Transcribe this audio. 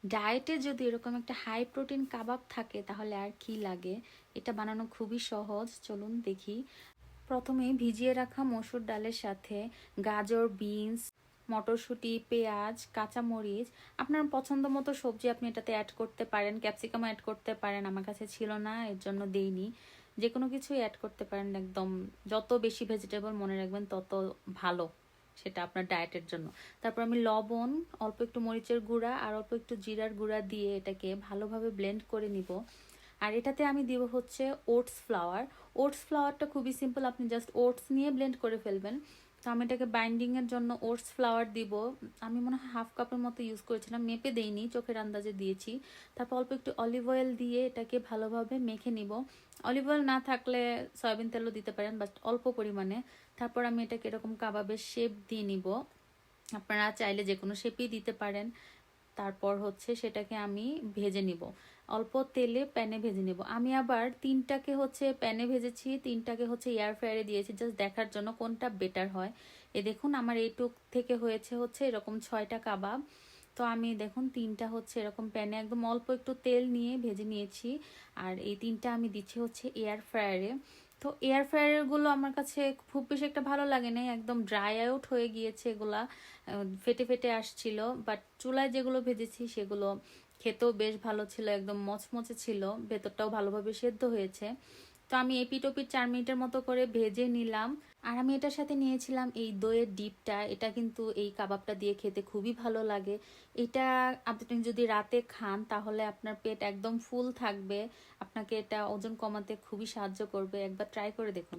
ডায়েটে যদি এরকম একটা হাই প্রোটিন কাবাব থাকে তাহলে আর কি লাগে। এটা বানানো খুবই সহজ, চলুন দেখি। প্রথমে ভিজিয়ে রাখা মসুর ডালের সাথে গাজর, বিনস, মটরশুঁটি, পেঁয়াজ, কাঁচামরিচ, আপনার পছন্দ মতো সবজি আপনি এটাতে অ্যাড করতে পারেন, ক্যাপসিকাম অ্যাড করতে পারেন, আমার কাছে ছিল না এর জন্য দেইনি। যে কোনো কিছুই অ্যাড করতে পারেন, একদম যত বেশি ভেজিটেবল মনে রাখবেন তত ভালো, সেটা আপনার ডায়েটের জন্য। তারপর আমি লবণ, অল্প একটু মরিচের গুঁড়া আর অল্প একটু জিরার গুঁড়া দিয়ে এটাকে ভালোভাবে ব্লেন্ড করে নিব। আর এটাতে আমি দিব হচ্ছে ওটস ফ্লাওয়ার। ওটস ফ্লাওয়ারটা খুবই সিম্পল, আপনি জাস্ট ওটস নিয়ে ব্লেন্ড করে ফেলবেন। তো আমি এটাকে বাইন্ডিংয়ের জন্য ওটস ফ্লাওয়ার দিব। আমি মনে হয় হাফ কাপের মতো ইউজ করেছিলাম, মেপে দেইনি, চোখের আন্দাজে দিয়েছি। তারপর অল্প একটু অলিভ অয়েল দিয়ে এটাকে ভালোভাবে মেখে নিব। অলিভ অয়েল না থাকলে সয়াবিন তেলও দিতে পারেন, বাট অল্প পরিমাণে। তারপর আমি এটাকে এরকম কাবাবের শেপ দিয়ে নিব, আপনারা চাইলে যে কোনো শেপই দিতে পারেন। তারপর হচ্ছে সেটাকে আমি ভেজে নিব, অল্প তেলে প্যানে ভেজে নিব। আমি আবার তিনটাকে হচ্ছে প্যানে ভেজেছি, তিনটাকে হচ্ছে এয়ার ফ্রায়ারে দিয়েছি, জাস্ট দেখার জন্য কোনটা বেটার হয়। দেখুন আমার এইটুক থেকে হয়েছে হচ্ছে এরকম 6টা কাবাব। তো আমি দেখুন তিনটা হচ্ছে এরকম প্যানে একদম অল্প একটু তেল নিয়ে ভেজে নিয়েছি। আর এই তিনটা আমি দিচ্ছি হচ্ছে এয়ার ফ্রায়ারে। তো এয়ার ফ্রায়ার গুলো আমার কাছে খুব বেশি একটা ভালো লাগে নাই, একদম ড্রাই আউট হয়ে গিয়েছে এগুলা, ফেটে ফেটে আসছিল। বাট চুলায় যেগুলো ভেজেছি সেগুলো খেতেও বেশ ভালো ছিল, একদম মচমচে ছিল, ভেতরটাও ভালোভাবে সেদ্ধ হয়েছে। তো আমি এপিট ওপিট 4 মিনিটের মতো করে ভেজে নিলাম। আর আমি এটার সাথে নিয়েছিলাম এই দইয়ের ডিপটা, এটা কিন্তু এই কাবাবটা দিয়ে খেতে খুবই ভালো লাগে। এটা আপনি যদি রাতে খান তাহলে আপনার পেট একদম ফুল থাকবে, আপনাকে এটা ওজন কমাতে খুবই সাহায্য করবে, একবার ট্রাই করে দেখুন।